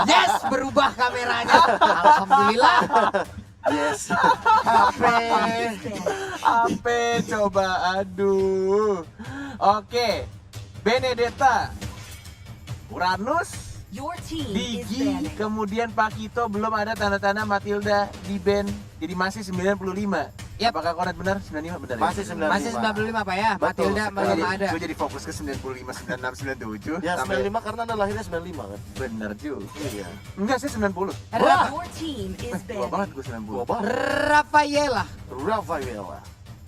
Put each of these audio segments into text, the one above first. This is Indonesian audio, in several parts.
Yes, berubah kameranya. Alhamdulillah. Yes. Apa coba, aduh. Oke. Benedetta, Uranus, Your team is Digi, banning. kemudian Pakito, belum ada tanda-tanda Matilda di band. Jadi masih 95. Yap. Apakah koret benar? 95 benar Masih ya? 95. Masih 95 Pak ya. Betul Matilda sekali. belum ada. Gue jadi fokus ke 95, 96, 97. Ya sampai 95 karena Anda lahirnya 95 kan? bener juga. Iya. Enggak sih 90. Your team is Tua banget banning. gue 90. Gua banget. Rafaela.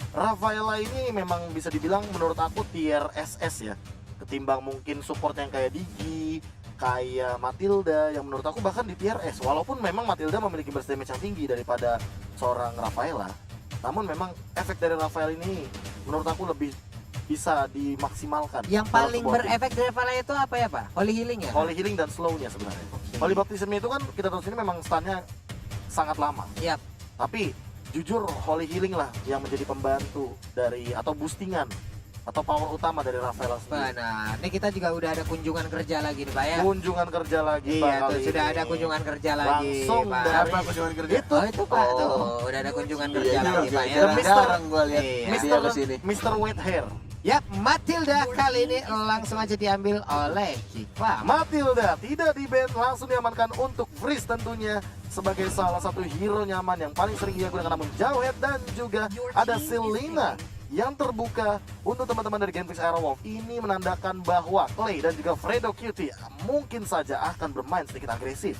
Rafaela ini memang bisa dibilang menurut aku tier SS ya. Ketimbang mungkin support yang kayak Digi, kayak Matilda yang menurut aku bahkan di tier S. Walaupun memang Matilda memiliki burst damage yang tinggi daripada seorang Rafaela. Namun memang efek dari Rafael ini menurut aku lebih bisa dimaksimalkan. Yang dalam paling sebuah tim. berefek dari Rafaela itu apa ya Pak? Holy Healing ya? Holy Healing dan slow-nya sebenarnya. Holy Baptism itu kan kita tahu sini memang stunnya sangat lama. Yap. Tapi jujur Holy Healing lah yang menjadi pembantu dari atau boostingan atau power utama dari Rafaela sendiri. Benar. Ini kita juga udah ada kunjungan kerja lagi nih Pak ya. Kunjungan kerja lagi Pak Iya tuh kali sudah ini. ada kunjungan kerja lagi Langsung Pak. dari- Apa kunjungan kerja? Itu Oh itu Pak tuh Oh. udah ada kunjungan Iya kerja juga, lagi Pak ya. jarang gue lihat Iya. dia kesini. Mr. Wet Hair. Yap, Matilda kali ini langsung aja diambil oleh Kikwa. Matilda tidak di ban, langsung diamankan untuk freeze tentunya sebagai salah satu hero nyaman yang paling sering ia gunakan, namun Jawhead dan juga ada Selena yang terbuka untuk teman-teman dari Genfix Aerowolf. Ini menandakan bahwa Clay dan juga Fredo Cutie mungkin saja akan bermain sedikit agresif.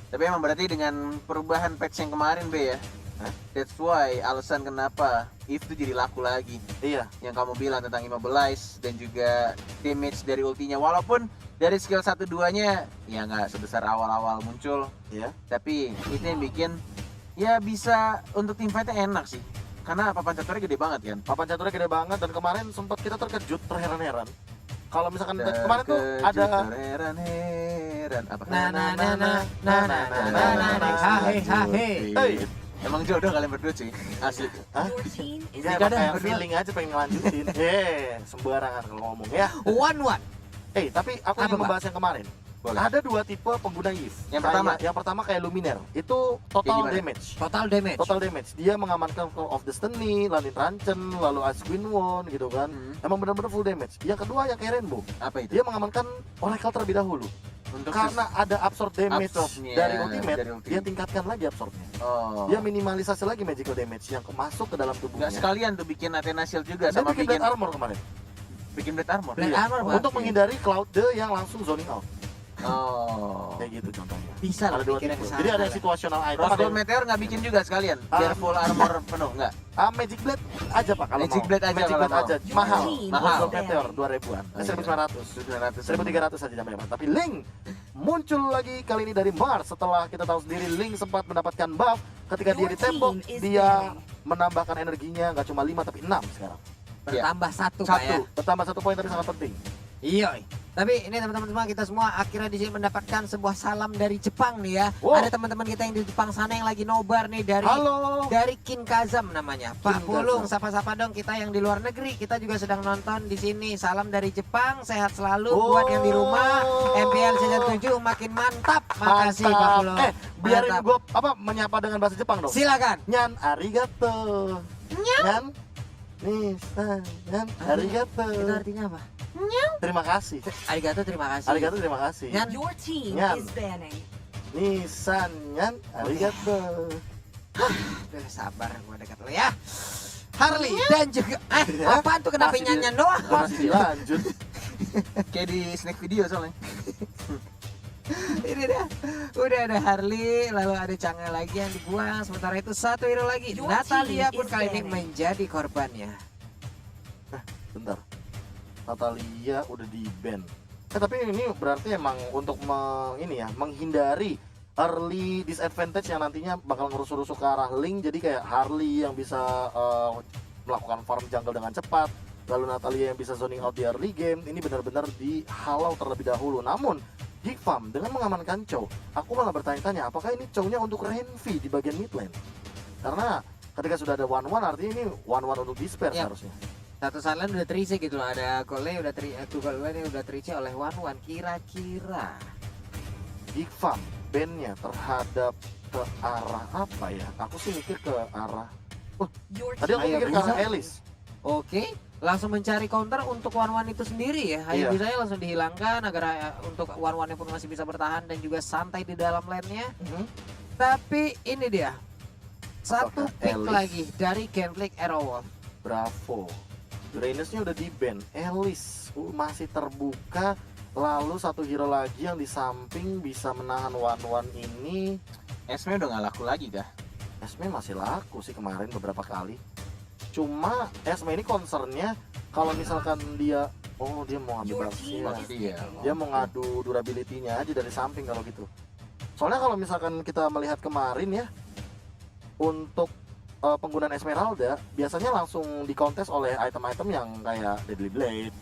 Tapi emang berarti dengan perubahan patch yang kemarin Be ya. Hah? That's why alasan kenapa If itu jadi laku lagi. Iya, Yang kamu bilang tentang immobilize dan juga damage dari ultinya. Walaupun dari skill 1-2-nya ya nggak sebesar awal-awal muncul. iya. Tapi itu yang bikin ya bisa untuk team fight-nya enak sih. Karena papan caturnya gede banget kan. Papan caturnya gede banget dan kemarin sempat kita terkejut, terheran-heran. Kalau misalkan kemarin tuh ada heran apa? Na na na na na na na na na hahe hahe. Hey. Emang jodoh kalian berdua sih, asli. Hah? Your team is Enggak, Kadang kayak berdua. feeling aja pengen ngelanjutin. Sembarangan kalau ngomong ya. One. Tapi aku Apa, ingin Pak? membahas yang kemarin. Boleh. Ada dua tipe pengguna Yves. Yang pertama kayak Luminaire. Itu total Kayak gimana? damage. Total damage. Total damage. Dia mengamankan Call of Destiny, Lanin Ranchen, lalu Ice Queen Won gitu kan. Emang benar-benar full damage. Yang kedua yang kayak Rainbow. Apa itu? Dia mengamankan Oracle terlebih dahulu. Untuk Karena ada absorb damage Absorbnya dari ultimate, dari ultimate. dia tingkatkan lagi absorbnya. oh. Dia minimalisasi lagi magical damage yang masuk ke dalam tubuhnya. Nggak sekalian tuh bikin Athena Shield juga Dia sama bikin bikin Blade Armor kemarin. Blade Armor. Blade Iya. Armor, Pak. Untuk menghindari Cloud The yang langsung zoning out. Oh. Kayak gitu contohnya. Bisa lah Ada dua pikiran tipe. kesana Jadi ada lah. situational item. Rose ada Gold Meteor nggak bikin juga sekalian? Biar full armor penuh nggak? Magic Blade aja Pak kalau Magic mau. Blade aja Magic kalau Blade mau. aja. Your Mahal. team Mahal. Rose Gold is Meteor banning. 2.000-an. Oh, iya. 1.900. 900. 1.300 saja jamnya Pak. Tapi Link muncul lagi kali ini dari Mars setelah kita tahu sendiri Link sempat mendapatkan buff ketika dia Your di tembok, team is dia banning. menambahkan energinya nggak cuma 5 tapi 6 sekarang. Bertambah satu Pak ya. Bertambah 1 poin tapi sangat penting. Iya. Tapi ini teman-teman semua, kita semua akhirnya di sini mendapatkan sebuah salam dari Jepang nih ya. Wow. Ada teman-teman kita yang di Jepang sana yang lagi nobar nih dari Halo. dari Kin Kazam namanya. Pak Kin Pulung, Kazam. sapa-sapa dong kita yang di luar negeri. Kita juga sedang nonton di sini. Salam dari Jepang, sehat selalu Oh. buat yang di rumah. MPL season 7 makin mantap. Makasih Pak Mantap. Pulung. Biarin Mantap. gue menyapa dengan bahasa Jepang dong. Silakan. Nyan arigato. Nyan. Nih, nyan arigato. Itu artinya apa? Terima kasih. Arigato, terima kasih. Arigato terima kasih. Nyan. Your team Nyan. is banning. Nisan nyan arigato. Udah sabar gua dekat lo ya. Harley dan juga Ya. apaan tuh kenapa Masih di- nyanyian doang? Masih dilanjut. Kayak di snack video soalnya. Ini dah. Udah ada Harley, lalu ada Chang'e lagi yang dibuang. Sementara itu satu hero lagi. Your Natalia team pun is kali ini banning. menjadi korbannya. Bentar. Natalia udah di ban. Tapi ini berarti emang untuk menghindari early disadvantage yang nantinya bakal ngerusuk-rusuk ke arah Link. Jadi kayak Harley yang bisa melakukan farm jungle dengan cepat, lalu Natalia yang bisa zoning out di early game. Ini benar-benar dihalau terlebih dahulu. Namun Geek Farm dengan mengamankan Chow, aku malah bertanya-tanya apakah ini Chow-nya untuk Renvi di bagian mid lane. Karena ketika sudah ada 1-1 artinya ini 1-1 untuk Despair Yap. seharusnya. Satu salan udah terisi gitu loh. Ada Gole udah udah terisi oleh One One. Kira-kira Geek Farm bandnya terhadap ke arah apa ya? Aku sih mikir ke arah Your tadi aku team mikir ke arah Alice. Oke, langsung mencari counter untuk one-one itu sendiri ya. Iya. Hayabisanya langsung dihilangkan agar untuk one-one-nya pun masih bisa bertahan dan juga santai di dalam lane-nya. Tapi ini dia. Satu Apakah pick Alice? lagi dari Genflix Arrowwolf. Bravo. Drainage-nya udah di ban. Alice masih terbuka. Lalu satu hero lagi yang di samping bisa menahan one-one ini. Esme udah nggak laku lagi dah. Esme masih laku sih kemarin beberapa kali. Cuma Esme ini concernnya kalau misalkan dia dia mau ambil Your Barcia. team Pasti ya. Dia mau ngadu durability-nya aja dari samping kalau gitu. Soalnya kalau misalkan kita melihat kemarin ya, untuk penggunaan Esmeralda biasanya langsung dikontes oleh item-item yang kayak Deadly Blade.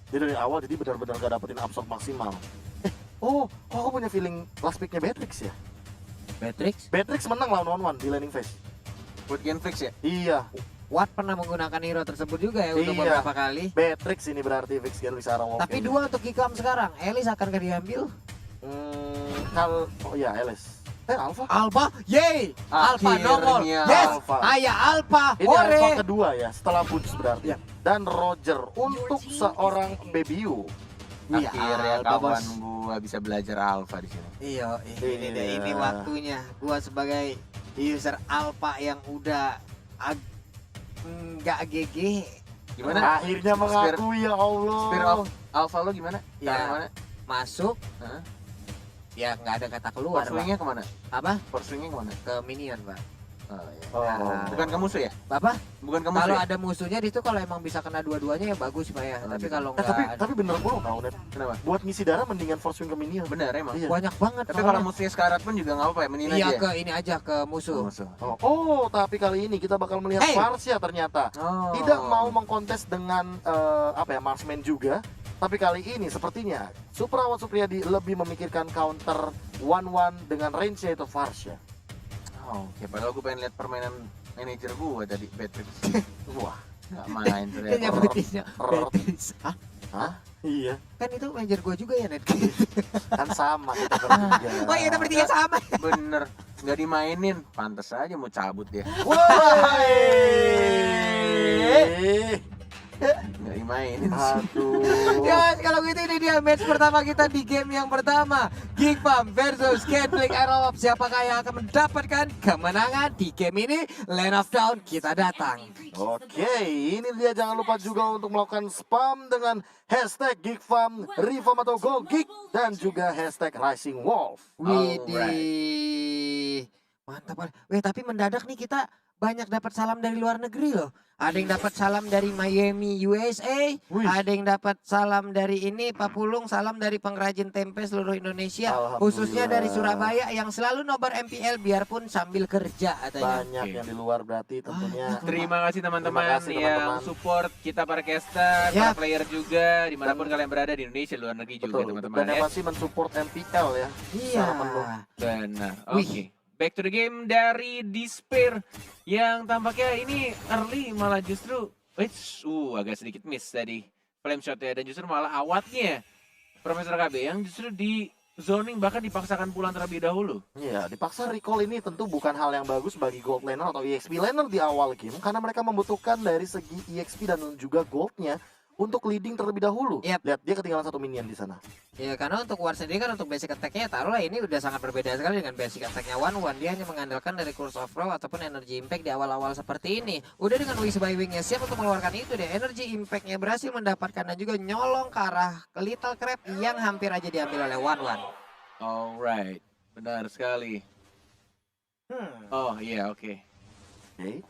Dia dari awal jadi benar-benar gak dapetin absorb maksimal. Kok aku punya feeling last pick-nya Beatrix ya? Beatrix. Beatrix menang lawan one-one di laning phase. Buat Genflix ya. Iya, Watt pernah menggunakan hero tersebut juga ya untuk Iya. beberapa kali. Beatrix ini berarti fix Genflix Arrowwolf. Tapi dua untuk Kikam sekarang. Alice akan diambil. Alice. Alpha. Alpha, yay! Alpha Akhirnya. nongol. Yes, Alpha. Aya Alpha. Ini Alpha Hore. kedua ya, setelah Boots berarti. Ya. Dan Roger untuk seorang Baby Iya, Akhirnya Alpha, kawan bos. gua bisa belajar alpha di sini. Iya, ini deh, ini Iya. waktunya gua sebagai user Alpha yang udah nggak GG. Gimana? Akhirnya mengakui ya Allah. Spear of Alpha lo gimana? Ya. Taruh mana? Masuk. Hah? Ya nggak ada kata keluar, Force Pak. wing-nya kemana? Apa? Force wing-nya kemana? Ke minion, Pak. Oh, iya. Oh. Bukan ke musuh ya? Apa? Bukan ke musuh Kalau ya? ada musuhnya di situ kalau emang bisa kena dua-duanya ya bagus, Pak ya. Oh, Tapi gitu. kalau nggak Tapi bener puluh tau Net. Kenapa? Buat ngisi darah mendingan force wing ke minion. Benar emang. Iya. banyak banget. Tapi kalau musuhnya sekarat pun juga nggak apa-apa ya, menina iya aja. ke ini aja ke Ke musuh. musuh. Tapi kali ini kita bakal melihat Hey! Farsia ternyata Oh. tidak mau mengkontes dengan marksman juga. Tapi kali ini sepertinya Suprawan Supriyadi lebih memikirkan counter 1-1 dengan range-nya itu Farsia. Oh, oke. Padahal gue pengen lihat permainan manajer gue tadi, Beatrix. Wah, Nggak main Dia ternyata. nyebutinnya Beatrix. Hah? iya, Kan itu manajer gua juga ya, Net. kan sama kita bertiga. Oh iya, kita bertiga sama. Bener. Nggak dimainin. Pantes aja mau cabut dia. Woi! Nggak dimainin. Aduh. Ya, kalau gitu ini dia match pertama kita di game yang pertama. Geek Farm versus Genflix Arrowwolf. Siapakah yang akan mendapatkan kemenangan di game ini? Land of Dawn, kita datang. Oke, ini dia, jangan lupa juga untuk melakukan spam dengan hashtag GeekFarm, Reform atau Go Geek, dan juga hashtag Rising Wolf. Widih. Mantap. Weh, tapi mendadak nih kita banyak dapat salam dari luar negeri loh. Ada yang dapat salam dari Miami, USA. Wih. Ada yang dapat salam dari ini, Pak Pulung, salam dari pengrajin tempe seluruh Indonesia. Alhamdulillah. Khususnya dari Surabaya yang selalu nobar MPL biarpun sambil kerja katanya. Banyak yang di luar berarti tentunya. Terima kasih teman-teman Terima kasih, yang teman-teman. support kita para caster, Yap. para player juga, dimanapun kalian berada di Indonesia, luar negeri juga Betul, teman-teman dan yang ya. masih mensupport MPL ya. Iya. Secara penuh. Benar. Wih. Oke. Back to the game dari Despair yang tampaknya ini early malah justru agak sedikit miss tadi flame shotnya, dan justru malah awatnya Profesor KB yang justru di zoning bahkan dipaksakan pulang terlebih dahulu. Iya, dipaksa recall ini tentu bukan hal yang bagus bagi gold laner atau EXP laner di awal game, karena mereka membutuhkan dari segi EXP dan juga goldnya untuk leading terlebih dahulu. Yap. Lihat, dia ketinggalan satu minion di sana. Ya karena untuk War sendiri kan untuk basic attack-nya taruhlah ini udah sangat berbeda sekali dengan basic attack-nya One. Dia hanya mengandalkan dari Curse of Row ataupun Energy Impact di awal-awal seperti ini. Udah dengan Wings by Wing-nya siap untuk mengeluarkan itu deh. Energy Impact-nya berhasil mendapatkan dan juga nyolong ke arah ke Little Crab yang hampir aja diambil oleh One. Alright, benar sekali. Oh iya, oke. Oke.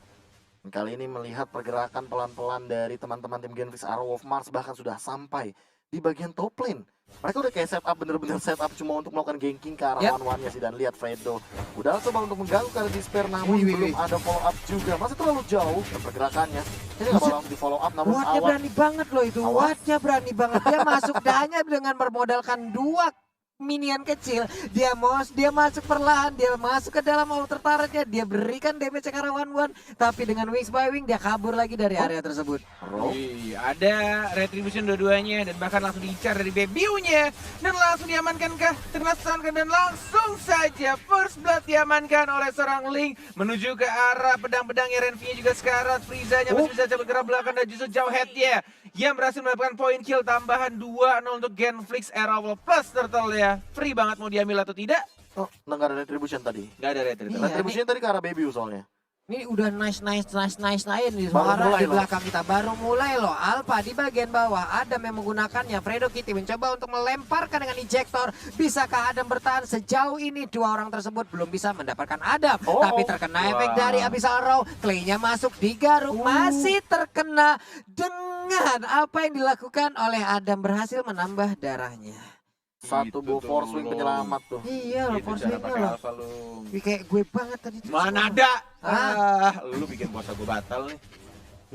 Kali ini melihat pergerakan pelan-pelan dari teman-teman tim Genflix Arrowwolf Mars, bahkan sudah sampai di bagian top lane. Mereka udah kayak setup, bener-bener setup cuma untuk melakukan ganking ke arah Yap. one-one-nya sih. Dan lihat Fredo udah coba untuk mengganggu ke arah Despair, namun Wih. belum ada follow up juga. Masih terlalu jauh pergerakannya. Ini nggak bakal langsung di follow up, namun Wattnya awal berani banget loh itu. Awat. Wattnya berani banget. Dia masuk hanya dengan bermodalkan 2 minion kecil, dia masuk perlahan, dia masuk ke dalam outer turretnya, dia berikan damage ke arah one, tapi dengan Wings by Wing dia kabur lagi dari area tersebut. Wih, ada retribution dua-duanya dan bahkan langsung diincar dari Bebiu-nya dan langsung diamankankah terkena stun dan langsung saja first blood diamankan oleh seorang Link menuju ke arah pedang-pedangnya. Renvi-nya juga sekarat, Frieza-nya masih bisa cabut ke arah belakang dan justru jauh head-nya yang berhasil mendapatkan poin kill tambahan 2-0 untuk Genflix Era Wall plus Turtle ya. Free banget mau diambil atau tidak? Oh, nggak ada retribution tadi. Nggak ada retribution. Iya, Retribution tadi ke arah Baby soalnya. Ini udah nice di Baru suara mulai di loh. belakang kita. Baru mulai loh. Alpha di bagian bawah. Adam yang menggunakannya. Fredo Kitty mencoba untuk melemparkan dengan ejector. Bisakah Adam bertahan sejauh ini? Dua orang tersebut belum bisa mendapatkan Adam. Tapi terkena efek dari Abyssal Row. Clay-nya masuk digaruk. Masih terkena dengan apa yang dilakukan oleh Adam. Berhasil menambah darahnya. Satu Gitu force wing dong. penyelamat tuh. Iya loh, Itu force cara wing-nya pakai loh. alpha lu. Wih, kayak gue banget tadi. tuh. Mana ada? Ah. Lu bikin puasa gue batal nih.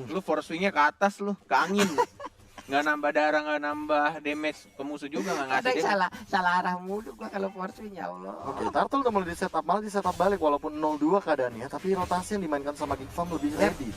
Lu force wing-nya ke atas lu, ke angin. Nggak nambah darah, nggak nambah damage ke musuh juga nggak ngasih Kadang damage. salah arah mulu gua kalau force wing, ya Allah. Oke, Turtle udah mulai di setup, malah di setup balik walaupun 0-2 keadaannya, tapi rotasi yang dimainkan sama Geek Farm lebih ready.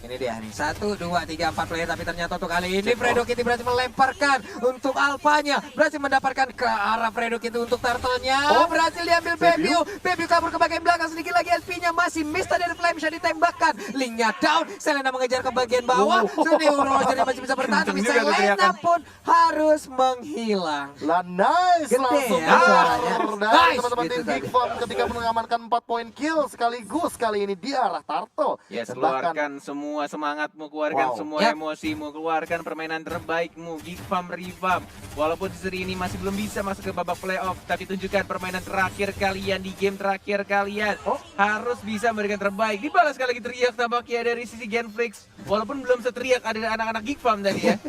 Ini dia nih, 1, 2, 3, 4 player, tapi ternyata untuk kali ini Fredo Kitty berhasil melemparkan untuk alfanya, berhasil mendapatkan ke arah Fredo Kitty untuk turtle-nya, berhasil diambil Bebiu, Bebiu kabur ke bagian belakang, sedikit lagi SP-nya masih miss tadi dari Flame Shot ditembakkan, Link-nya down, Selena mengejar ke bagian bawah, Sunil Roger masih bisa bertahan, tapi Kenceng juga tuh Selena teriakan. pun harus menghilang. Lah nice, Gede langsung ya suaranya. dari Nice, teman-teman gitu tim tadi. Geek Farm ketika mengamankan 4 poin kill sekaligus kali ini di arah Turtle. Yes, Dan bahkan keluarkan semua semangatmu, keluarkan Wow. semua Yap. emosimu, keluarkan permainan terbaikmu, Geek Farm Revamp. Walaupun di seri ini masih belum bisa masuk ke babak playoff, tapi tunjukkan permainan terakhir kalian di game terakhir kalian. Harus bisa memberikan terbaik. Dibalas sekali lagi teriak tampaknya dari sisi Genflix. Walaupun belum seteriak ada anak-anak Geek Farm tadi ya.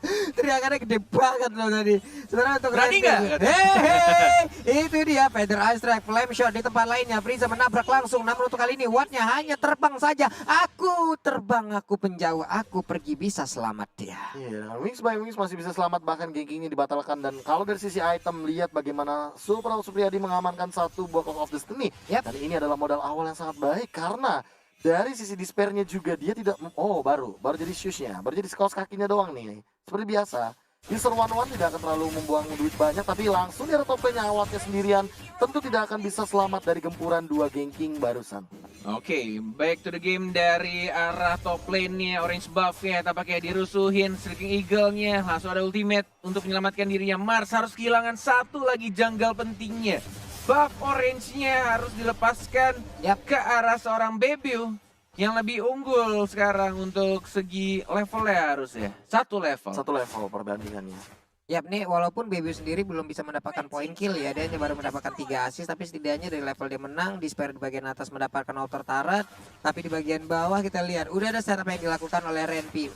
Teriakannya gede banget loh tadi. Sebenarnya untuk Berani Randy, nggak? Hehehe, itu dia Feather Ice Strike, Flame Shot di tempat lainnya. Frieza menabrak langsung, namun untuk kali ini Wattnya hanya terbang saja. Aku terbang, aku penjauh, aku pergi, bisa selamat dia. iya, Wings by Wings masih bisa selamat, bahkan gankingnya dibatalkan. Dan kalau dari sisi item, lihat bagaimana Supriyadi mengamankan satu buah Clock of Destiny. Yap. Dan ini adalah modal awal yang sangat baik karena dari sisi Despair-nya juga dia tidak, baru jadi shoes-nya, baru jadi kaos kakinya doang nih. Seperti biasa, user one tidak akan terlalu membuang duit banyak, tapi langsung di top lane-nya awatnya sendirian, tentu tidak akan bisa selamat dari gempuran 2 ganking barusan. Oke, back to the game dari arah top lane-nya, Orange buff-nya tampaknya dirusuhin, Streaking Eagle-nya langsung ada ultimate untuk menyelamatkan dirinya. Mars harus kehilangan satu lagi jungle pentingnya. Buff orange-nya harus dilepaskan ke arah seorang Bebiu yang lebih unggul sekarang untuk segi levelnya harusnya. Satu level. Satu level perbandingannya. Yap nih, walaupun Bebiu sendiri belum bisa mendapatkan poin kill ya, dia hanya baru mendapatkan 3 assist, tapi setidaknya dari level dia menang. Despair di bagian atas mendapatkan outer turret, tapi di bagian bawah kita lihat udah ada setup yang dilakukan oleh Renpi.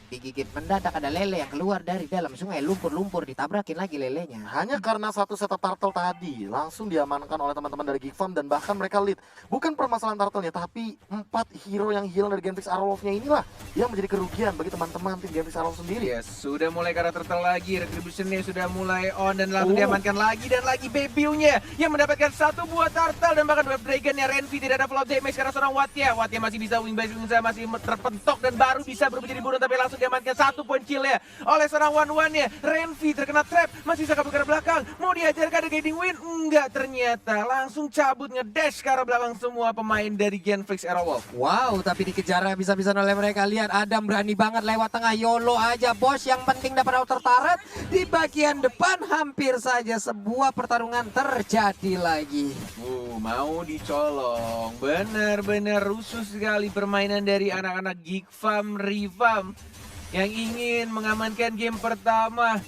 Digigit mendadak, ada lele yang keluar dari dalam sungai, lumpur-lumpur, ditabrakin lagi lelenya. Hanya karena satu setup Turtle tadi langsung diamankan oleh teman-teman dari Geek Farm dan bahkan mereka lead. Bukan permasalahan Turtle-nya, tapi 4 hero yang hilang dari Genflix Arrowolf-nya inilah yang menjadi kerugian bagi teman-teman tim Genflix Arrowolf sendiri. Yes, sudah mulai ke arah turtle lagi, retribution-nya sudah mulai on dan langsung diamankan lagi dan lagi Bebiu-nya yang mendapatkan satu buah turtle dan bahkan Web Dragon-nya. Renvi tidak ada follow damage karena seorang Wattnya masih bisa wing by wing, masih terpentok dan baru bisa berubah jadi burung, tapi langsung diamankan 1 poin kill-nya oleh seorang one-one-nya. Renvi terkena trap, masih bisa kabur ke arah belakang, mau diajarkan ada guiding win? Enggak, ternyata langsung cabut ngedash ke arah belakang semua pemain dari Genflix Arrowwolf. Wow, tapi dikejar habis-habisan oleh mereka. Lihat Adam berani banget lewat tengah, YOLO aja bos, yang penting dapat outer turret. Di bagian depan hampir saja sebuah pertarungan terjadi lagi. Mau dicolong. Benar-benar rusuh sekali permainan dari anak-anak Geek Farm Revamp yang ingin mengamankan game pertama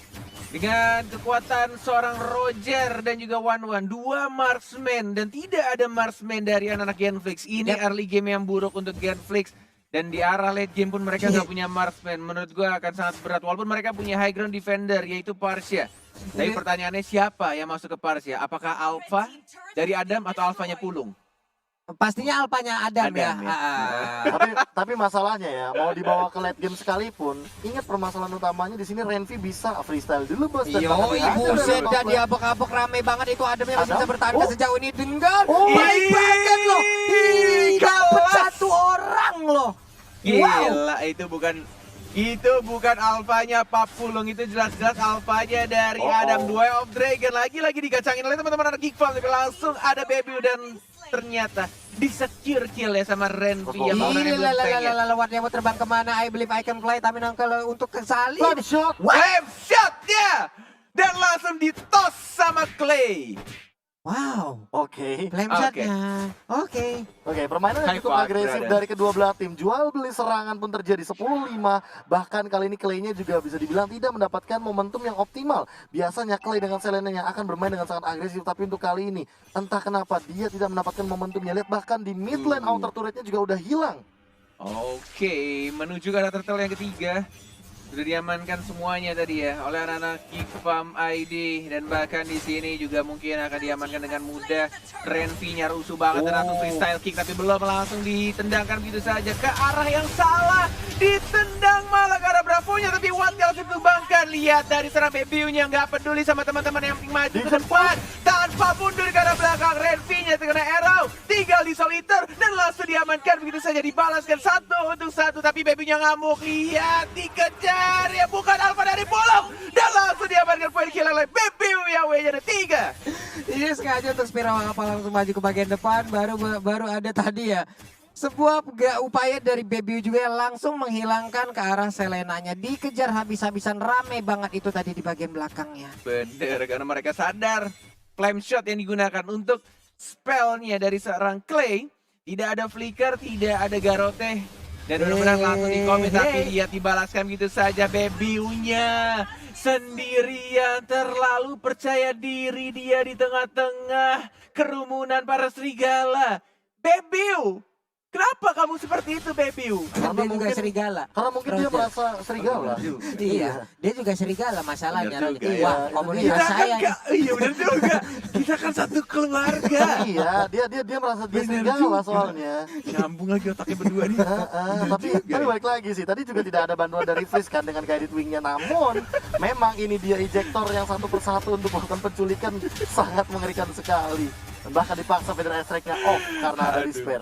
dengan kekuatan seorang Roger dan juga One-One. 2 marksman dan tidak ada marksman dari anak-anak Genflix. Ini early game yang buruk untuk Genflix. Dan di arah late game pun mereka nggak punya marksman. Menurut gue akan sangat berat. Walaupun mereka punya high ground defender yaitu Parsia. Tapi pertanyaannya siapa yang masuk ke Parsia? Apakah Alpha dari Adam atau Alphanya Pulung? Pastinya alpanya Adam, ya. Adam, ya. tapi masalahnya ya, mau dibawa ke late game sekalipun, ingat permasalahan utamanya di sini Renvi bisa freestyle dulu bos. Dan Yo, bahkan ibu ada set dari dan top lane. diabok-abok rame banget itu Adamnya masih Adam? bisa bertahan Oh. sejauh ini dengan Oh. baik banget loh. Ih, dapat Kelas. satu orang loh. Gila, itu bukan alfanya Papulung, itu jelas-jelas alfanya dari Adam. Duel of Dragon lagi dikacangin oleh teman-teman anak Geek Farm, tapi langsung ada Baby dan ternyata di-secure kill ya sama Renvi yang orang yang belum pengen. Lewatnya mau terbang kemana? I believe I can fly. Tapi kalau untuk kesali. Flash shot. Wave shot-nya! Dan langsung ditos sama Clay. Wow. Oke. Flame Oke. shotnya. Oke. Oke, permainan yang High cukup five, agresif brother. dari kedua belah tim. Jual beli serangan pun terjadi 10-5. Bahkan kali ini Clay-nya juga bisa dibilang tidak mendapatkan momentum yang optimal. Biasanya Clay dengan Selena-nya akan bermain dengan sangat agresif, tapi untuk kali ini entah kenapa dia tidak mendapatkan momentumnya. Lihat bahkan di mid lane outer turretnya juga udah hilang. Oke, menuju ke arah turtle yang ketiga. Sudah diamankan semuanya tadi ya oleh anak-anak Geek Farm ID, dan bahkan di sini juga mungkin akan diamankan dengan mudah. Renvi-nya rusuh banget dan langsung freestyle kick, tapi belum, langsung ditendangkan begitu saja ke arah yang salah. Ditendang malah ke arah Bravo-nya, tapi Wandi langsung ditumbangkan. Lihat dari serang Baby-nya nggak peduli sama teman-teman yang maju ke depan tanpa mundur ke arah belakang. Renvi-nya terkena arrow, tinggal di soliter dan langsung diamankan begitu saja, dibalaskan 1-1, tapi Baby-nya ngamuk. Lihat, dikejar. Ya bukan alpha dari Bolong, dan langsung diamankan poin kill oleh Baby yang W-nya ada 3. Ini sengaja untuk Spiral apa langsung maju ke bagian depan. Baru ada tadi ya sebuah upaya dari Baby juga yang langsung menghilangkan ke arah Selenanya. Dikejar habis-habisan, rame banget itu tadi di bagian belakangnya. Bener, karena mereka sadar flame shot yang digunakan untuk spellnya dari seorang Clay tidak ada flicker, tidak ada garrote. Dan benar-benar langsung di-commit, tapi lihat dibalaskan gitu saja. Baby-nya sendirian, terlalu percaya diri dia di tengah-tengah kerumunan para serigala. Baby, kenapa kamu seperti itu, Baby? Karena dia juga mungkin- serigala. Karena mungkin dia Roger. merasa serigala. Iya, dia juga serigala masalahnya. Bener juga, Wah, ya. komunitas Kita kan saya. gak, iya bener juga. Kita kan satu keluarga. Iya, dia merasa dia Bener serigala juga. soalnya. Nyambung lagi otaknya berdua nih. Tapi balik lagi sih, tadi juga tidak ada bantuan dari Fizz kan dengan guided wingnya. Namun memang ini dia ejector yang satu persatu untuk melakukan penculikan sangat mengerikan sekali. Dan bahkan dipaksa Feather Strike-nya off karena ada despair.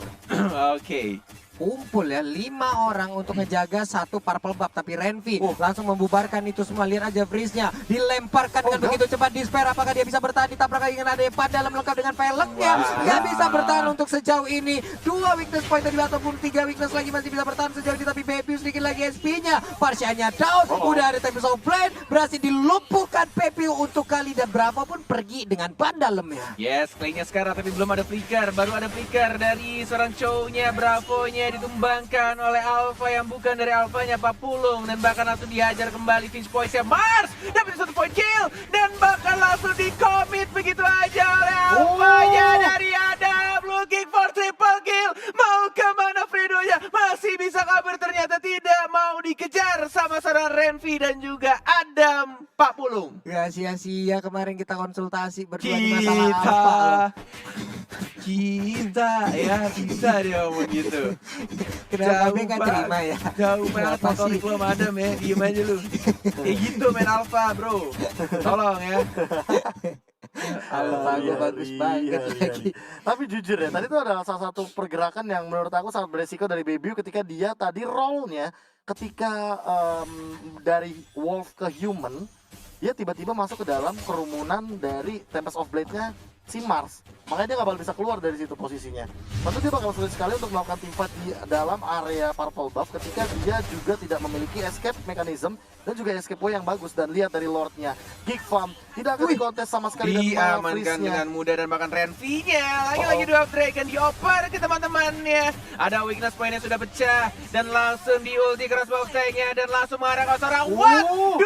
Oke. Kumpul ya 5 orang untuk ngejaga satu purple buff, tapi Renvi langsung membubarkan itu semua. Lihat aja freeze-nya dilemparkan dengan begitu cepat. Despair, apakah dia bisa bertahan? Ditabrak lagi dengan ada dalam lengkap dengan peleknya. Nggak bisa bertahan untuk sejauh ini. 2 weakness point tadi ataupun 3 weakness lagi masih bisa bertahan sejauh ini, tapi Baby sedikit lagi SP-nya. Parsianya down, udah ada Tempest of Blade, berhasil dilumpuhkan Baby untuk kali, dan Bravo pun pergi dengan ban dalamnya. Yes, Clay-nya sekarang tapi belum ada flicker. Baru ada flicker dari seorang Chow-nya, Bravo-nya ditumbangkan oleh Alpha yang bukan dari Alpha-nya Papulung, dan bahkan langsung dihajar kembali Finch Poise-nya. Mars dapat 1 point kill dan bahkan langsung di-commit begitu aja oleh Alpha-nya dari Adam. Looking for triple kill. Mau kemana Fredo-nya? Masih bisa kabur, ternyata tidak, mau dikejar sama seorang Renvi dan juga Adam Papulung. Gak sia-sia kemarin kita konsultasi berdua di masalah Alpha loh. Kita ya bisa dia ngomong gitu. Kenapa Jauh Be nggak banget. terima ya? Jauh banget Kenapa sih? motorik lo sama Adam ya. Diem aja lu. Kayak gitu main Alpha bro. Tolong ya. Alpha gue bagus banget lagi. Tapi jujur ya, tadi itu adalah salah satu pergerakan yang menurut aku sangat beresiko dari Baby ketika dia tadi roll-nya ketika dari wolf ke human, dia tiba-tiba masuk ke dalam kerumunan dari Tempest of Blade-nya si Mars. Makanya dia nggak bakal bisa keluar dari situ posisinya. Tentu dia bakal sulit sekali untuk melakukan teamfight di dalam area purple buff ketika dia juga tidak memiliki escape mechanism dan juga escape way yang bagus. Dan lihat dari Lord-nya, Geek Farm tidak akan dikontes sama sekali dengan Diamankan freeze-nya. dengan mudah, dan bahkan Renvi-nya lagi-lagi dua Dragon dioper ke teman-temannya. Ada weakness point-nya sudah pecah dan langsung di ulti keras box tank-nya dan langsung mengarah ke seorang What? 2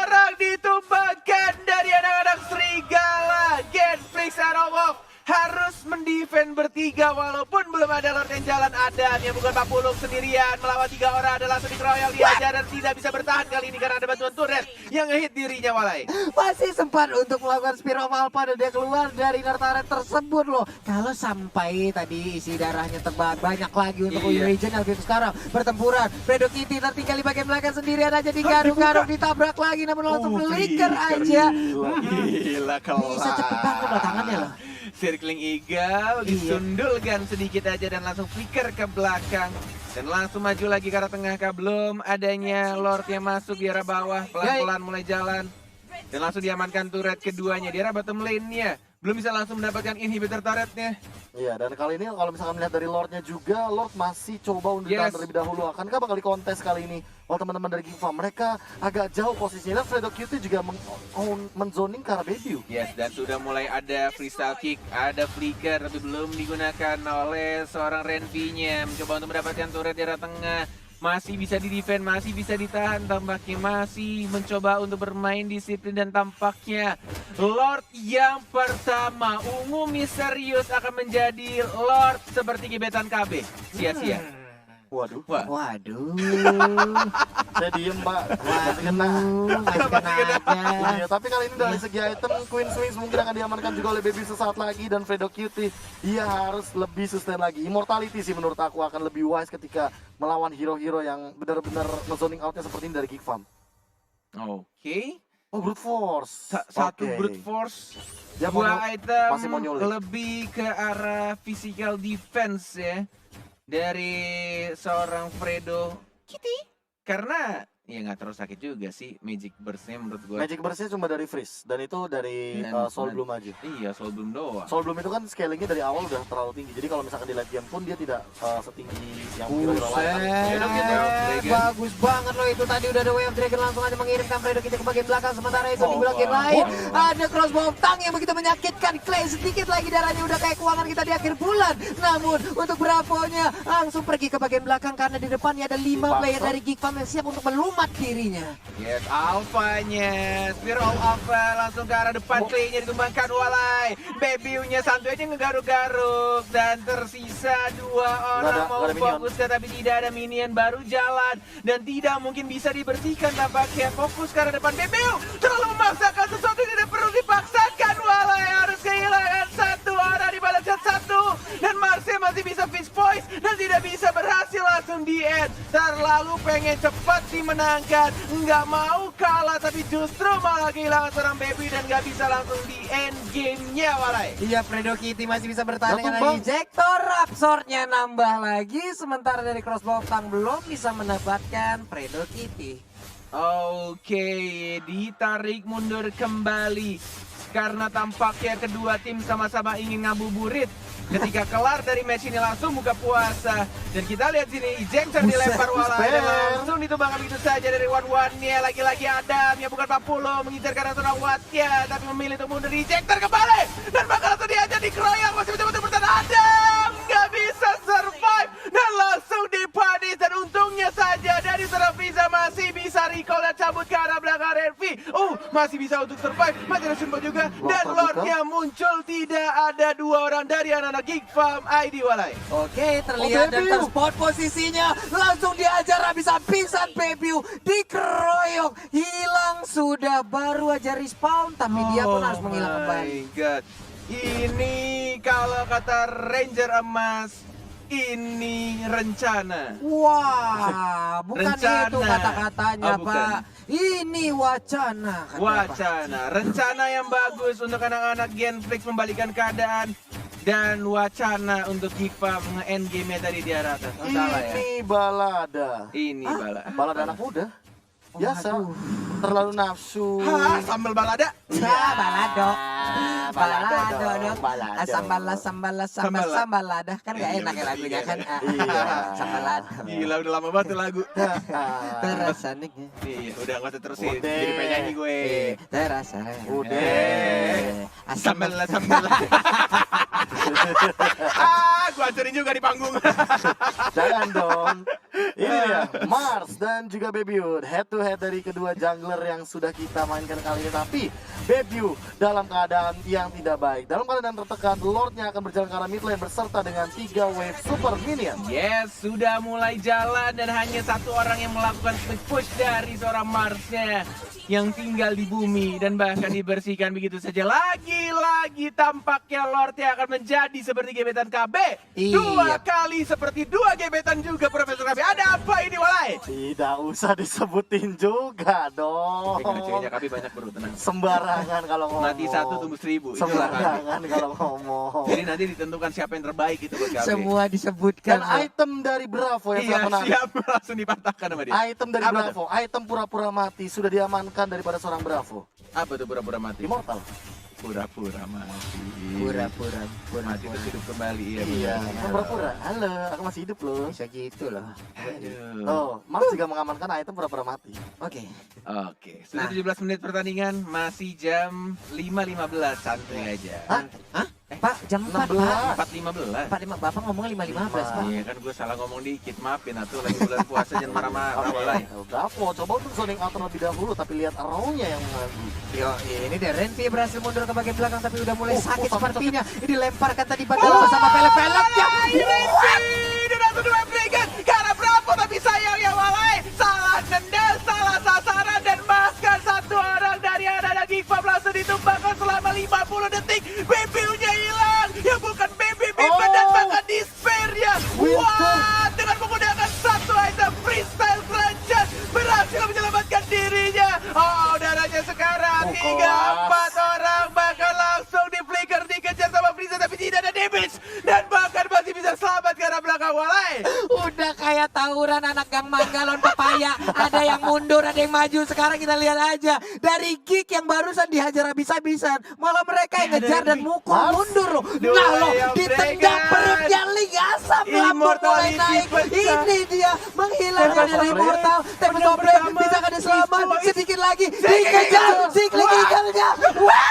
orang ditumbangkan dari anak-anak serigala. Genflix Arrow harus mendefend bertiga walaupun belum ada Lord yang jalan. Adam yang bukan Pak Pulung sendirian melawan 3 orang, ada langsung dikeroyok diajar dan tidak bisa bertahan kali ini karena ada bantuan turret yang ngehit dirinya Walai. Masih sempat untuk melakukan Spear of Alpha dan dia keluar dari turret tersebut loh. Kalau sampai tadi isi darahnya tebak banyak lagi untuk Iya. Regional gitu sekarang pertempuran. Fredo Kitty tertinggal di bagian belakang sendirian aja digaruk-garuk, ditabrak lagi namun langsung flicker aja. Gila kelas. Bisa cepet banget loh tangannya loh. Circling Eagle disundulkan sedikit aja dan langsung flicker ke belakang. Dan langsung maju lagi ke arah tengah kah, belum adanya Lord yang masuk di arah bawah. Pelan-pelan mulai jalan. Dan langsung diamankan turret keduanya di arah bottom lane-nya. Belum bisa langsung mendapatkan inhibitor turretnya. Iya, dan kali ini kalau misalkan melihat dari Lordnya juga, Lord masih coba untuk ditahan Yes. terlebih dahulu. Akankah bakal dikontes kali ini oleh teman-teman dari King Farm? Mereka agak jauh posisinya, dan Fredo Cutie juga menzoning ke arah Baby. Yes, dan sudah mulai ada freestyle kick, ada flicker, tapi belum digunakan oleh seorang Renvi-nya. Mencoba untuk mendapatkan turret di arah tengah. Masih bisa di-defend, masih bisa ditahan, tampaknya masih mencoba untuk bermain disiplin dan tampaknya Lord yang pertama, ungu misterius akan menjadi Lord seperti gebetan KB. Sia-sia. Waduh, Wah, Waduh. saya diem Mbak, masih kena. Masih kena aja. Iya, tapi kali ini dari segi item, Queen Swings mungkin akan diamankan juga oleh Baby sesaat lagi. Dan Fredo Cutie, dia harus lebih sustain lagi. Immortality sih menurut aku akan lebih wise ketika melawan hero-hero yang benar-benar nge-zoning outnya seperti ini dari Geek Farm. oke. Oh, Brute Force. Satu Oke. Brute Force, Dia mau dua item masih mau nyulik. lebih ke arah physical defense ya dari seorang Fredo Kitty, karena ya nggak terlalu sakit juga sih Magic Burst-nya menurut gue. Magic Burst-nya cuma dari Freeze, dan itu dari Dan- Soul Bloom aja. Iya, Soul Bloom doang. Soul Bloom itu kan scalingnya dari awal udah terlalu tinggi, jadi kalau misalkan di late game pun dia tidak setinggi yang hero-hero lain. Enak gitu, Dragon. Bagus banget loh itu tadi udah ada Way of Dragon langsung aja mengirimkan Fredo Kitty ke bagian belakang, sementara itu di bagian lain ada crossbow tang yang begitu menyakitkan. Clay sedikit lagi darahnya udah kayak keuangan kita di akhir bulan. Namun untuk Bravo-nya langsung pergi ke bagian belakang karena di depannya ada 5 Dipaksa. player dari Geek Farm yang siap untuk melumat dirinya. Yes, Alpha-nya, Spear of Alpha langsung ke arah depan, Clay-nya ditumbangkan Walai. Baby-nya santuy aja ngegaruk-garuk dan tersisa 2 orang Nggak mau ada minion. fokus tapi tidak ada minion baru jalan dan tidak mungkin bisa dibersihkan tampaknya. Fokus ke arah depan, Baby terlalu memaksakan sesuatu yang tidak perlu dipaksakan. Walai harus kehilangan 1 orang dibalaskan 1 dan Marseille masih bisa fix points dan tidak bisa berhasil langsung di end. Terlalu pengen cepat dimenangkan, nggak mau kalah tapi justru malah kehilangan seorang Baby dan nggak bisa langsung di end gamenya Walai. Iya, Fredo Kitty masih bisa bertahan Datuk, dengan Bang. ejector, Rapsornya nambah lagi, sementara dari crossbow tang belum bisa mendapatkan Fredo Kitty. Oke, ditarik mundur kembali karena tampaknya kedua tim sama-sama ingin ngabuburit. Ketika kelar dari match ini langsung buka puasa dan kita lihat sini ejector dilempar Walai dan langsung ditumbangkan begitu saja dari one-one-nya. Lagi-lagi Adam yang bukan 40 mengincar karena seorang Watya tapi memilih untuk mundur ejector kembali dan bakal langsung diajar dikeroyok. Masih mencoba bertahan, Adam nggak bisa survive dan langsung dipanis dan untungnya saja dari seorang Fiza masih bisa recall dan cabut ke arah belakang Renvi. Masih bisa untuk survive, masih ada Sunbo juga dan Lordnya muncul. Tidak ada 2 orang dari anak-anak Geek Farm ID Walai. Oke, terlihat dan Baby. terspot posisinya. Langsung diajar habis-habisan Baby. Dikeroyok. Hilang sudah baru aja respawn. Tapi dia pun harus menghilang kembali. my God. Ini kalau kata Ranger Emas, ini rencana. Wah, bukan Rencana. itu kata-katanya, Oh, bukan. Pak. Ini wacana. kata Pak. Wacana, rencana yang bagus untuk anak-anak Genflix membalikan keadaan dan wacana untuk Geek Farm nge-end game-nya tadi di arah atas. Oh, salah ya. Ini balada. Ini bala. Balada anak muda. Biasa. Terlalu nafsu. Sambal balada. Balado. Balado dong. Balado. Sambal sambalada. Kan gak enak ya lagunya kan. Iya. Sambalada. Gila udah lama banget tuh lagu. Terasa nih. Iya, udah nggak usah terusin. Udah. Jadi penyanyi gue. Terasa. Udah. Sambal gue hancurin juga di panggung. Jangan dong. Ini ya, Mars dan juga Bebiu. Head to head dari kedua jungler yang sudah kita mainkan kali ini. Tapi Bebiu dalam keadaan yang tidak baik. Dalam keadaan tertekan, Lordnya akan berjalan ke arah mid lane berserta dengan 3 wave super minion. Yes, sudah mulai jalan dan hanya satu orang yang melakukan split push dari seorang Marsnya yang tinggal di bumi dan bahkan dibersihkan begitu saja. Lagi-lagi tampaknya Lordnya akan menjadi seperti gebetan KB. Iya. 2 kali seperti 2 gebetan juga Profesor KB. Ada apa ini Walai? Tidak usah disebutin juga dong. Karena ceweknya KB banyak bro, tenang. Sembarangan kalau ngomong. Mati 1 tumbuh 1000. Itulah KB. Sembarangan kalau ngomong. Jadi nanti ditentukan siapa yang terbaik itu buat KB. Semua disebutkan. Dan item dari Bravo yang Iya, sangat menarik. siap langsung dipatahkan sama dia. Item dari Apa Bravo, item pura-pura mati sudah diamankan daripada seorang Bravo. Apa tuh pura-pura mati? Immortal. Pura-pura mati. Pura-pura. Mati terus hidup kembali ya. Iya, benar. kan pura-pura. Halo, aku masih hidup loh. Bisa gitu loh. Aduh. Oh, Mars juga mengamankan item pura-pura mati. Oke. Oke, sudah Nah. 17 menit pertandingan, masih jam 5.15, santai aja. Hah? Pak, jam 4, Pak. 4.15. 4, 5, Bapak ngomongnya 5.15, Pak. Iya kan gue salah ngomong dikit, maafin atuh lagi bulan puasa jangan marah-marah Walai. Bravo, coba untuk zoning out terlebih dahulu, tapi lihat arrow-nya yang maju. Yo, ini deh Renvi berhasil mundur ke bagian belakang tapi udah mulai Oh, sakit oh, sepertinya. Ini dilemparkan tadi bandel bersama pelek-peleknya. Dan langsung diberikan karena Bravo tapi sayangnya Walai salah nendel, salah sasaran dan bahkan satu orang dari anak Geekfam langsung ditumbangkan selama 50 detik. BBU-nya hilang, ya bukan BB dan bahkan Despair ya. Wah, dengan menggunakan satu item freestyle kerajaan berhasil menyelamatkan dirinya. Oh, darahnya sekarang Oh, 3-4 orang bahkan langsung di flicker dikejar sama Frieza tapi tidak ada damage dan bahkan masih bisa selamat ke arah belakang Walai. Udah kayak tawuran anak gang manggalon pepaya. Ada yang mundur, ada yang maju. Sekarang kita lihat aja. Dari Geek yang barusan dihajar habis-habisan. Malah mereka yang ngejar dan mukul mundur loh. Nah loh, ditendang perutnya Ling Asam. Lambot mulai naik. Ini dia menghilangkan dari Immortal. Tempest of Flame bisa kada selamat. Sedikit lagi. Dikejar. Cycling Eagle-nya. Wah,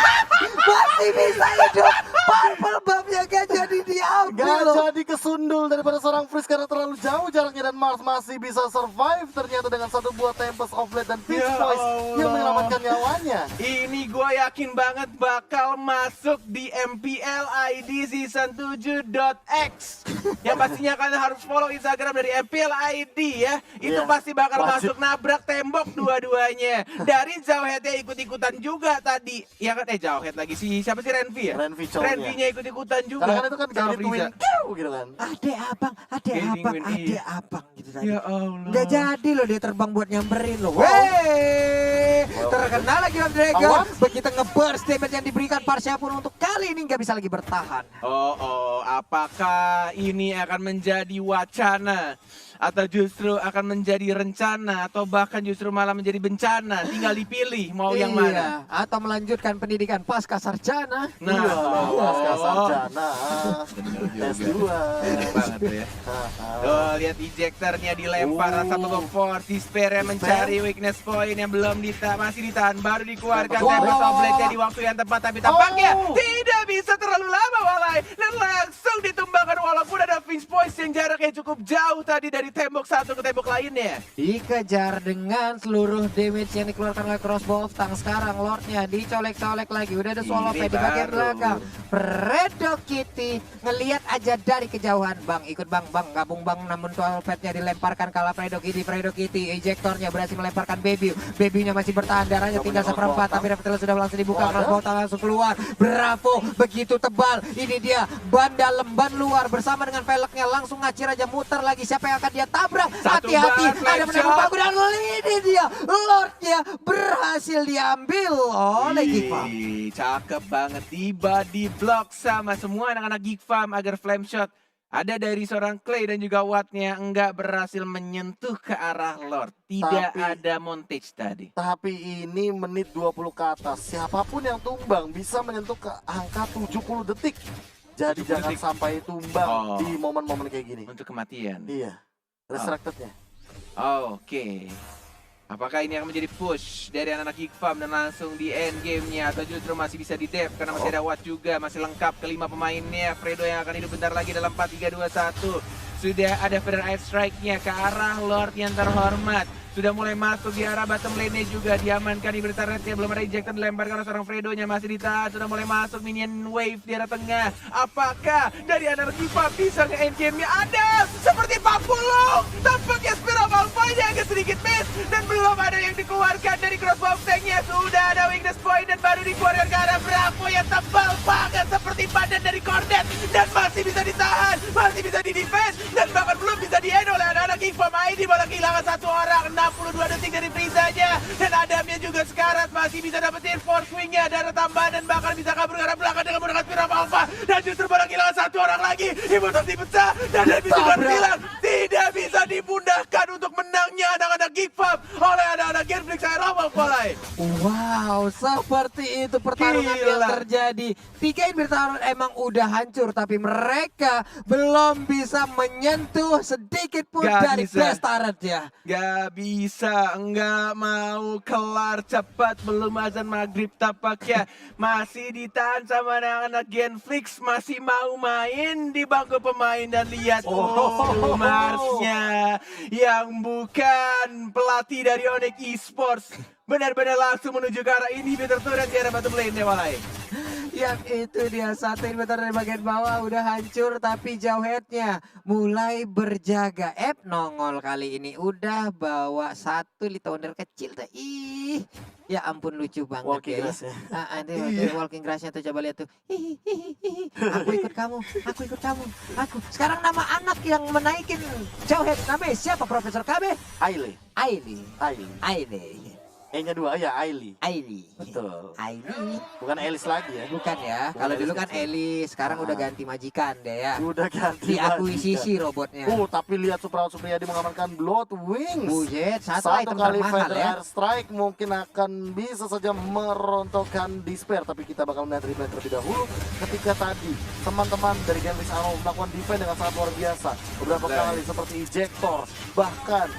masih bisa hidup. Purple Buff-nya gak jadi diambil Gak loh. jadi kesundul daripada seorang Freeze karena terlalu jauh jaraknya dan Mars masih bisa survive ternyata dengan satu buah Tempest of Blade dan Pitch Ya Voice yang Allah. menyelamatkan nyawanya. Ini gue yakin banget bakal masuk di MPL ID Season 7.x. Yang pastinya kalian harus follow Instagram dari MPL ID ya. Itu Iya, pasti bakal wajib. masuk nabrak tembok dua-duanya. Dari Jauhead-nya ikut-ikutan juga tadi. Ya kan, Jauhead lagi sih. Siapa sih Renvi ya? Renvi cowoknya. Renvi-nya ikut-ikutan juga. Karena kan itu kan sama jadi twin Frieza. kill gitu kan. Ade abang, ade Gaming abang, win, ade iya. abang gitu tadi. Ya Allah. Nggak jadi loh dia terbang buat nyamperin loh. Wey, terkenal lagi Om Dragon. Awas. Begitu nge-burst damage yang diberikan Parsia pun untuk kali ini nggak bisa lagi bertahan. Oh, apakah ini akan menjadi wacana? Atau justru akan menjadi rencana? Atau bahkan justru malah menjadi bencana? Tinggal dipilih mau yang mana. Atau melanjutkan pendidikan pasca sarjana. Nah, Pasca sarjana. Bener S2. juga. Bener banget tuh ya. Oh, lihat ejectornya dilempar satu ke force. Despair yang mencari weakness point yang belum masih ditahan. Baru dikeluarkan Tempest of Blade di waktu yang tepat. Tapi tampaknya tidak bisa terlalu lama Walai. Dan langsung ditumbangkan walaupun ada Finch Poise yang jaraknya cukup jauh tadi dari tembok satu ke tembok lainnya. Dikejar dengan seluruh damage yang dikeluarkan oleh crossbow of Tang. Sekarang Lordnya dicolek-colek lagi. Udah ada swallow Ini pad di bagian baru. belakang. Fredo Kitty ngelihat aja dari kejauhan. Bang, ikut bang, gabung bang. Namun swallow padnya dilemparkan kalah Fredo Kitty. Fredo Kitty ejectornya berhasil melemparkan Baby. Babynya masih bertahan, darahnya tinggal seperempat. Tapi Reptile sudah langsung dibuka. Crossbow Tang langsung keluar. Bravo, begitu tebal. Ini dia banda lemban luar bersama dengan velgnya langsung ngacir aja muter lagi. Siapa yang akan dia tabrak? Satu Hati-hati, banget, ada flag menembak shot. baku dan ini dia Lordnya berhasil diambil oleh Geekfam. Ih, cakep banget. Tiba di blok sama semua anak-anak Geekfam agar flame shot ada dari seorang Clay dan juga Watt-nya enggak berhasil menyentuh ke arah Lord. Tidak Tapi- ada montage tadi. Tapi ini menit 20 ke atas. Siapapun yang tumbang bisa menyentuh ke angka 70 detik. Jadi 70 jangan detik. sampai tumbang Oh. di momen-momen kayak gini. Untuk kematian. Iya. Resurrected-nya. Oke. Apakah ini akan menjadi push dari anak-anak Geekfam dan langsung di end game-nya atau justru masih bisa di def karena masih ada Watt juga, masih lengkap kelima pemainnya. Fredo yang akan hidup bentar lagi dalam 4-3-2-1. Sudah ada Feather Ice Strike-nya ke arah Lord yang terhormat. sudah mulai masuk di arah bottom lane-nya juga diamankan di turret-nya, belum ada ejector dilemparkan oleh seorang Fredo-nya, masih ditahan, sudah mulai masuk minion wave di arah tengah. Apakah dari Anarchy Pop bisa nge-end game-nya? Ada seperti 40, tampaknya Spiral Malphite agak sedikit miss dan belum ada yang dikeluarkan dari crossbow tank-nya. Sudah ada weakness point dan baru dikeluarkan ke arah Bravo yang tebal banget seperti badan dari Cornet dan masih bisa ditahan, masih bisa di-defense dan bahkan belum bisa di-end oleh anak-anak King Pop ID, malah kehilangan satu orang. 62 detik dari Frieza-nya dan Adamnya juga sekarat, masih bisa dapetin force wing-nya, darah tambahan dan bahkan bisa kabur ke arah belakang dengan menggunakan Spiral Alpha dan justru malah kehilangan satu orang lagi. Immortal dipecah dan bisa bilang tidak bisa dimudahkan untuk menangnya anak-anak Geek Pop oleh anak-anak Genflix Aeromal Polai. Wow, seperti itu pertarungan yang Gila. terjadi. 3 bertarung emang udah hancur, tapi mereka belum bisa menyentuh sedikit pun Gak dari bisa. best turret ya. Gak bisa, nggak mau kelar cepat, belum azan maghrib tampaknya. Masih ditahan sama anak-anak Genflix, masih mau main di bangku pemain dan lihat Marsnya yang bukan pelatih dari Onyx Esports. Benar-benar langsung menuju ke arah inhibitor turret di arah bottom lane, Walai. Yang itu dia, satu inverter dari bagian bawah udah hancur, tapi jauh headnya mulai berjaga. Nongol kali ini udah bawa satu Little Wonder kecil tuh. Ih, ya ampun lucu banget Walking ya. grass ya. Ada walking grassnya tuh, coba lihat tuh. Hihihihi. Aku ikut kamu, aku ikut kamu, aku. Sekarang nama anak yang menaikin jauh head namanya siapa, Profesor KB? Ailey. Aili. Ailey. Aili. E-nya 2 ya, Ailey. Aili. Betul. Aili. Bukan Elis lagi ya. Bukan ya. Bukan Kalau Elis dulu kan kecil. Eli, sekarang udah Ah. ganti majikan deh ya. Udah ganti Diakuisisi robotnya. tapi lihat Suprawat Supriyadi mengamankan Blood Wings. Bujet, satu Satu item kali termahal Feather ya. Air Strike mungkin akan bisa saja merontokkan Despair, tapi kita bakal melihat replay terlebih dahulu ketika tadi teman-teman dari Genflix Arrow melakukan defense dengan sangat luar biasa beberapa Nah. kali seperti ejector, bahkan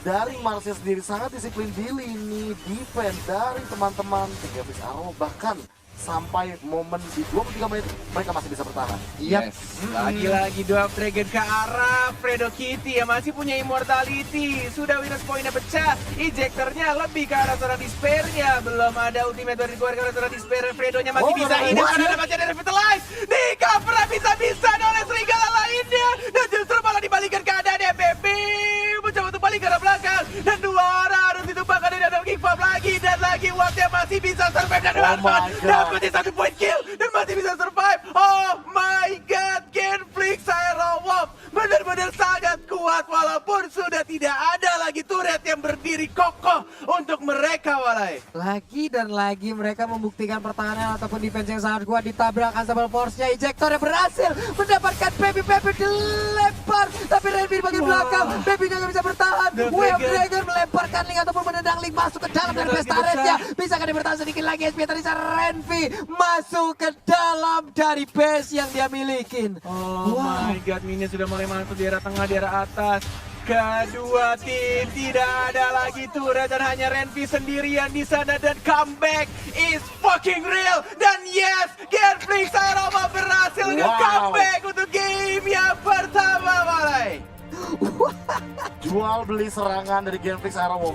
dari Marsnya sendiri sangat disiplin di lini defense dari teman-teman tim Genflix Arrow, bahkan sampai momen di 23 menit mereka masih bisa bertahan. Yap. Yes. Lagi-lagi Dwarf Dragon ke arah Fredo Kitty yang masih punya immortality. Sudah weakness point-nya pecah. Ejectornya lebih ke arah seorang Despair-nya. Belum ada ultimate dari dikeluarkan oleh seorang Despair. Fredo-nya masih bisa ada hidup What's karena it? ada masih ada Revitalize. Di cover bisa-bisa oleh serigala lainnya. Dan justru malah dibalikan keadaannya. Baby mencoba untuk balik ke arah belakang. Dan dua orang harus ditumpahkan dari dalam kick pop lagi. Dan lagi Wattnya masih bisa survive. Dan Oh my God. dapetin 1 point kill. Dan masih bisa survive. Oh my god, Genflix Aerowolf benar-benar sangat kuat walaupun sudah tidak ada lagi turret yang berdiri kokoh untuk mereka, Walai. Lagi dan lagi mereka membuktikan pertahanan ataupun defense yang sangat kuat. Ditabrak Unstoppable Force-nya, ejector yang berhasil mendapatkan Baby dilempar, tapi Renvi di bagian Wow. belakang. Baby nggak bisa bertahan. The Wave Dragon. Dragon melemparkan Link ataupun menendang Link masuk ke dalam dari Lagi best turret-nya. besar. Bisa kan dia bertahan sedikit lagi, SP tadi Renvi masuk ke dalam dari base yang dia milikin. Oh Wow. my god, Minion sudah mulai masuk di arah tengah, di arah atas. Kedua tim tidak ada lagi turret dan hanya Renvi sendirian di sana dan comeback is fucking real. Dan yes, Genflix Aroma berhasil Wow. nge-comeback untuk game yang pertama, Walai. Jual beli serangan dari Genflix Arrow